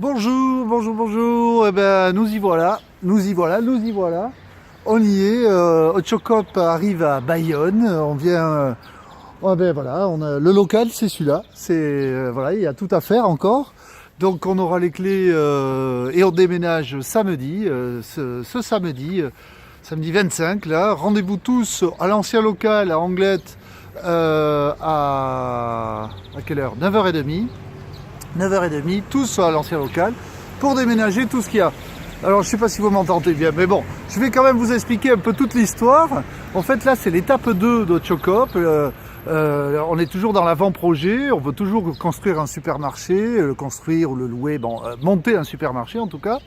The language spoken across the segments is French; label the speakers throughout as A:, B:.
A: Bonjour, bonjour, bonjour. Eh ben, nous y voilà, nous y voilà, nous y voilà. On y est. Ochocop arrive à Bayonne. On vient. Oh ben voilà, le local, c'est celui-là. Voilà, il y a tout à faire encore. Donc on aura les clés et on déménage samedi, ce samedi, samedi 25 là. Rendez-vous tous à l'ancien local à Anglette à quelle heure? 9h30. 9h30, tous à l'ancien local, pour déménager tout ce qu'il y a. Alors je ne sais pas si vous m'entendez bien, mais bon, je vais quand même vous expliquer un peu toute l'histoire. En fait là c'est l'étape 2 d'Ochocop. On est toujours dans l'avant-projet, on veut toujours construire un supermarché, le construire ou le louer, monter un supermarché en tout cas.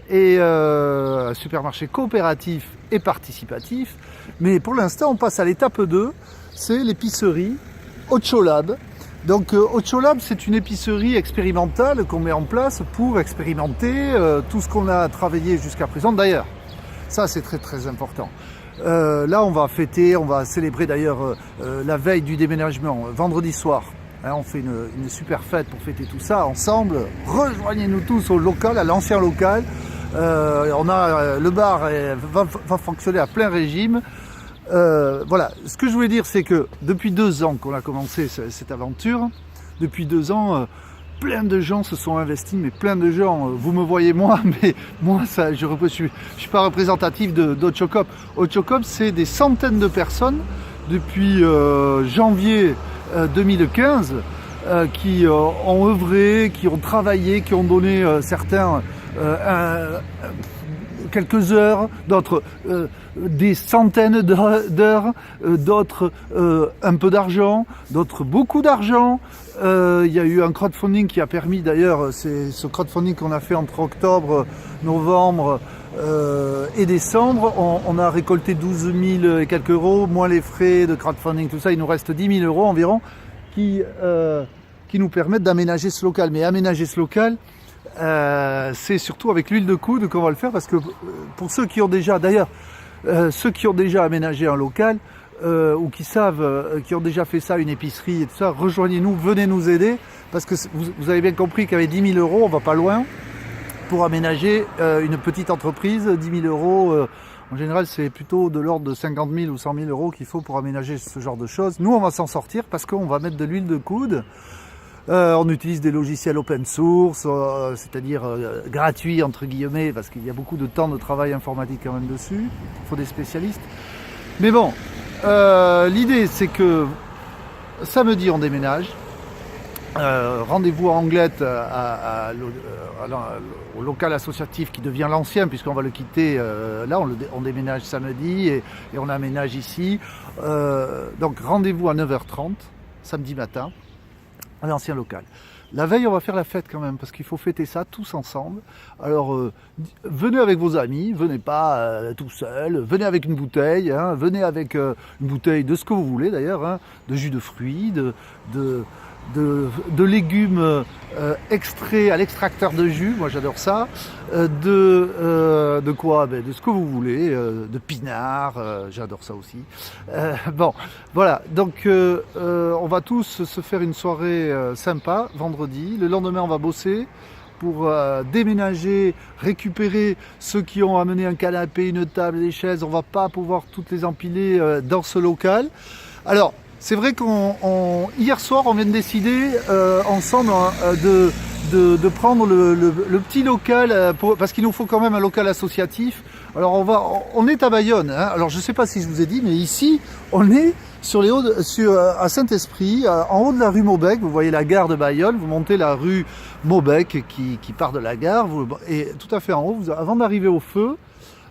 A: Et un supermarché coopératif et participatif. Mais pour l'instant on passe à l'étape 2, c'est l'épicerie Ocholab. Donc Ocholab, c'est une épicerie expérimentale qu'on met en place pour expérimenter tout ce qu'on a travaillé jusqu'à présent. D'ailleurs, ça c'est très très important. Là on va fêter, on va célébrer d'ailleurs la veille du déménagement, vendredi soir. Hein, on fait une super fête pour fêter tout ça ensemble. Rejoignez-nous tous au local, à l'ancien local. Le bar va fonctionner à plein régime. Voilà, ce que je voulais dire, c'est que depuis 2 ans qu'on a commencé cette aventure, depuis 2 ans, plein de gens se sont investis, mais plein de gens, vous me voyez moi, mais moi, je ne suis pas représentatif d'Ochocop. Ochocop, c'est des centaines de personnes depuis janvier 2015 qui ont œuvré, qui ont travaillé, qui ont donné certains quelques heures, d'autres des centaines d'heures, d'autres un peu d'argent, d'autres beaucoup d'argent. Il y a eu un crowdfunding qui a permis, d'ailleurs, c'est ce crowdfunding qu'on a fait entre octobre, novembre et décembre. On a récolté 12 000 et quelques euros, moins les frais de crowdfunding, tout ça. Il nous reste 10 000 euros environ qui nous permettent d'aménager ce local. Mais aménager ce local, c'est surtout avec l'huile de coude qu'on va le faire, parce que pour ceux qui ont déjà, d'ailleurs, ceux qui ont déjà aménagé un local ou qui savent, qui ont déjà fait ça, une épicerie et tout ça, rejoignez-nous, venez nous aider, parce que vous avez bien compris qu'avec 10 000 euros, on va pas loin pour aménager une petite entreprise. 10 000 euros, en général, c'est plutôt de l'ordre de 50 000 ou 100 000 euros qu'il faut pour aménager ce genre de choses. Nous, on va s'en sortir parce qu'on va mettre de l'huile de coude. On utilise des logiciels open source, c'est-à-dire gratuits entre guillemets, parce qu'il y a beaucoup de temps de travail informatique quand même dessus. Il faut des spécialistes. Mais bon, l'idée c'est que samedi on déménage. Rendez-vous à Anglette au local associatif qui devient l'ancien, puisqu'on va le quitter. Là on déménage samedi et on aménage ici. Donc rendez-vous à 9h30 samedi matin à l'ancien local. La veille, on va faire la fête quand même, parce qu'il faut fêter ça tous ensemble. Alors, venez avec vos amis, venez pas tout seul, venez avec une bouteille, hein, venez avec une bouteille de ce que vous voulez d'ailleurs, hein, de jus de fruits, de légumes extraits à l'extracteur de jus, moi j'adore ça, de quoi, de ce que vous voulez, de pinard, j'adore ça aussi. Bon, voilà, donc on va tous se faire une soirée sympa vendredi. Le lendemain on va bosser pour déménager, récupérer ceux qui ont amené un canapé, une table, des chaises. On va pas pouvoir toutes les empiler dans ce local. Alors, c'est vrai hier soir, on vient de décider ensemble de prendre le petit local, parce qu'il nous faut quand même un local associatif. Alors on est à Bayonne, hein. Alors je ne sais pas si je vous ai dit, mais ici on est à Saint-Esprit, en haut de la rue Maubec. Vous voyez la gare de Bayonne, vous montez la rue Maubec qui part de la gare, et tout à fait en haut, avant d'arriver au feu,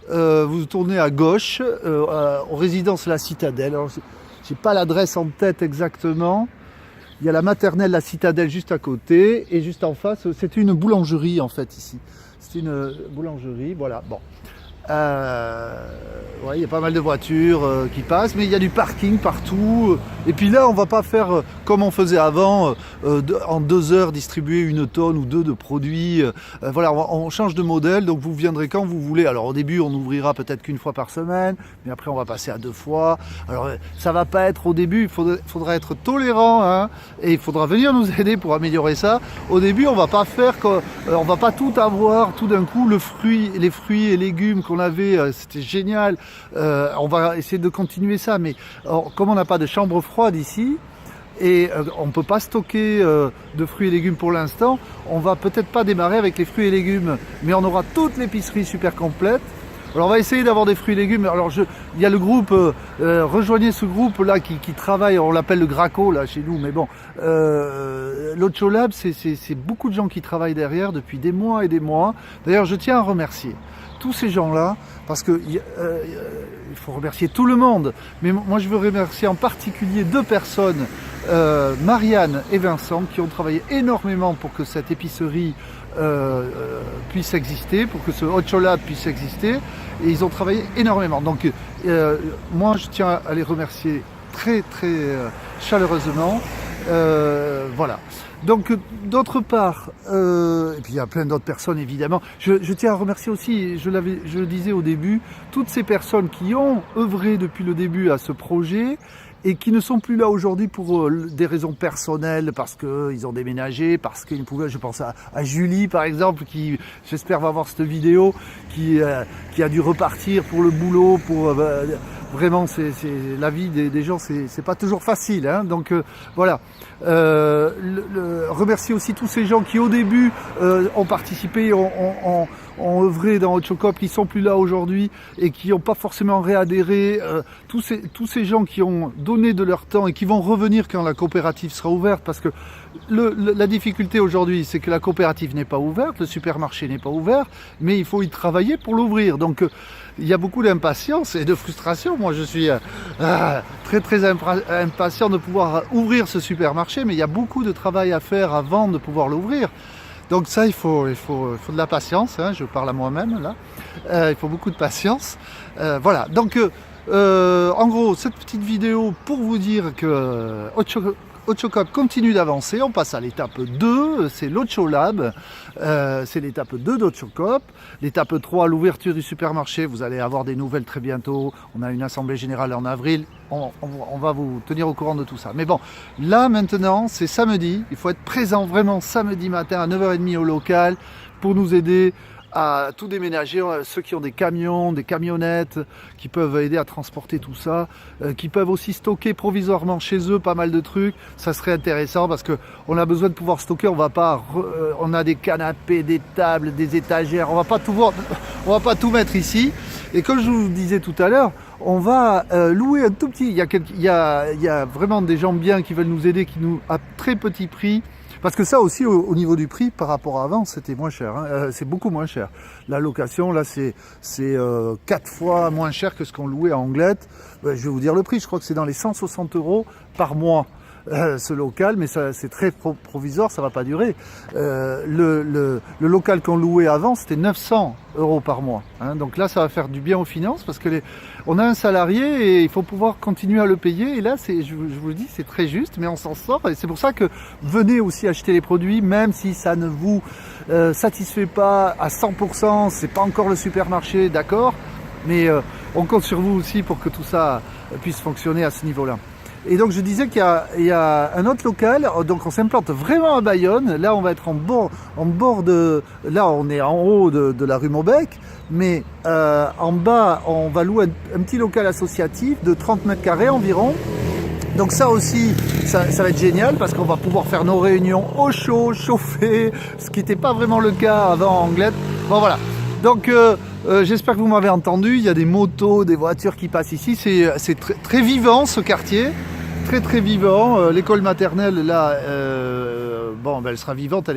A: vous tournez à gauche, aux résidences La Citadelle. Alors, j'ai pas l'adresse en tête exactement. Il y a la maternelle La Citadelle juste à côté, et juste en face, c'est une boulangerie en fait ici. C'est une boulangerie, voilà. Bon, Ouais, il y a pas mal de voitures qui passent, mais il y a du parking partout. Et puis là, on va pas faire comme on faisait avant, en 2 heures distribuer 1 tonne ou 2 de produits. Voilà, on change de modèle, donc vous viendrez quand vous voulez. Alors au début, on ouvrira peut-être qu'1 fois par semaine, mais après on va passer à 2 fois. Alors ça va pas être au début, il faudra être tolérant, hein, et il faudra venir nous aider pour améliorer ça. Au début, on va pas faire, on va pas tout avoir tout d'un coup. Les fruits et légumes qu'on avait, c'était génial. On va essayer de continuer ça, mais comme on n'a pas de chambre froide ici et on ne peut pas stocker de fruits et légumes pour l'instant, on va peut-être pas démarrer avec les fruits et légumes, mais on aura toute l'épicerie super complète. Alors on va essayer d'avoir des fruits et légumes. Alors il y a le groupe, rejoignez ce groupe là qui travaille, on l'appelle le Graco là chez nous, mais bon, l'Ocholab, c'est beaucoup de gens qui travaillent derrière depuis des mois et des mois. D'ailleurs je tiens à remercier tous ces gens-là, parce que il faut remercier tout le monde, mais moi je veux remercier en particulier 2 personnes, Marianne et Vincent, qui ont travaillé énormément pour que cette épicerie puisse exister, pour que ce Ocholab puisse exister, et ils ont travaillé énormément. Donc moi je tiens à les remercier très très chaleureusement. Voilà. Donc d'autre part, et puis il y a plein d'autres personnes évidemment, je tiens à remercier aussi, je le disais au début, toutes ces personnes qui ont œuvré depuis le début à ce projet et qui ne sont plus là aujourd'hui pour des raisons personnelles, parce qu'ils ont déménagé, parce qu'ils ne pouvaient, je pense à Julie par exemple, qui j'espère va voir cette vidéo, qui a dû repartir pour le boulot, pour vraiment c'est la vie des gens, c'est pas toujours facile, hein, donc voilà. Remercier aussi tous ces gens qui au début ont participé, ont œuvré dans Ochocop, qui sont plus là aujourd'hui et qui n'ont pas forcément réadhéré, tous ces gens qui ont donné de leur temps et qui vont revenir quand la coopérative sera ouverte, parce que la difficulté aujourd'hui, c'est que la coopérative n'est pas ouverte, le supermarché n'est pas ouvert, mais il faut y travailler pour l'ouvrir. Donc il y a beaucoup d'impatience et de frustration. Moi je suis très très impatient de pouvoir ouvrir ce supermarché, mais il y a beaucoup de travail à faire avant de pouvoir l'ouvrir. Donc ça, il faut de la patience, hein, je parle à moi-même là, il faut beaucoup de patience. Voilà, donc en gros, cette petite vidéo pour vous dire que Ochocop continue d'avancer, on passe à l'étape 2, c'est l'Ocholab, c'est l'étape 2 d'Ochocop. L'étape 3, l'ouverture du supermarché, vous allez avoir des nouvelles très bientôt, on a une assemblée générale en avril, on va vous tenir au courant de tout ça. Mais bon, là maintenant, c'est samedi, il faut être présent vraiment samedi matin à 9h30 au local pour nous aider à tout déménager, ceux qui ont des camions, des camionnettes, qui peuvent aider à transporter tout ça, qui peuvent aussi stocker provisoirement chez eux pas mal de trucs. Ça serait intéressant parce que on a besoin de pouvoir stocker. On va pas, on a des canapés, des tables, des étagères. On va pas tout mettre ici. Et comme je vous disais tout à l'heure, on va louer un tout petit. Il y a vraiment des gens bien qui veulent nous aider, à très petit prix. Parce que ça aussi, au niveau du prix, par rapport à avant, c'était moins cher, hein. C'est beaucoup moins cher. La location, là, c'est 4 fois moins cher que ce qu'on louait à Anglette. Je vais vous dire le prix, je crois que c'est dans les 160 € par mois. Ce local, mais c'est très provisoire, ça va pas durer. Le local qu'on louait avant, c'était 900 € par mois, hein. Donc là, ça va faire du bien aux finances, parce que on a un salarié et il faut pouvoir continuer à le payer. Et là, je vous le dis, c'est très juste, mais on s'en sort. Et c'est pour ça que venez aussi acheter les produits, même si ça ne vous satisfait pas à 100%, c'est pas encore le supermarché, d'accord, mais on compte sur vous aussi pour que tout ça puisse fonctionner à ce niveau-là. Et donc je disais qu'il y a un autre local, donc on s'implante vraiment à Bayonne. Là on va être en bord de, là on est en haut de la rue Maubec, mais en bas on va louer un petit local associatif de 30 mètres carrés environ. Donc ça aussi, ça va être génial parce qu'on va pouvoir faire nos réunions au chaud, chauffé, ce qui n'était pas vraiment le cas avant en Anglette. Bon voilà, donc j'espère que vous m'avez entendu. Il y a des motos, des voitures qui passent ici. C'est très, très vivant ce quartier, très vivant. L'école maternelle là, bon, ben, elle sera vivante.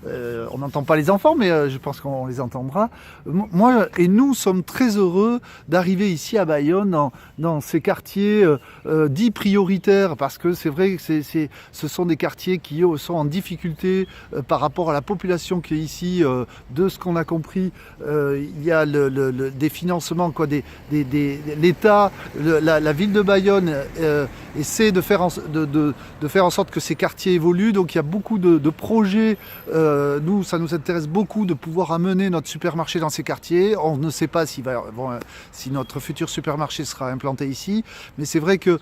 A: on n'entend pas les enfants, mais je pense qu'on les entendra. Moi et nous sommes très heureux d'arriver ici à Bayonne, dans ces quartiers dits prioritaires, parce que c'est vrai que ce sont des quartiers qui sont en difficulté par rapport à la population qui est ici. De ce qu'on a compris, il y a des financements, quoi, l'État, la ville de Bayonne essaie de faire en sorte que ces quartiers évoluent. Donc il y a beaucoup de projets. Nous, ça nous intéresse beaucoup de pouvoir amener notre supermarché dans ces quartiers. On ne sait pas si notre futur supermarché sera implanté ici, mais c'est vrai que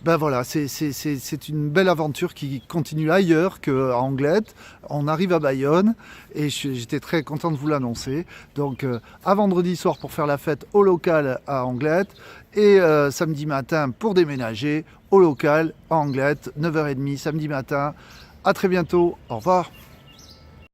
A: ben voilà, c'est une belle aventure qui continue ailleurs qu'à Anglette. On arrive à Bayonne et j'étais très content de vous l'annoncer. Donc à vendredi soir pour faire la fête au local à Anglette et samedi matin pour déménager au local à Anglette, 9h30 samedi matin. À très bientôt, au revoir.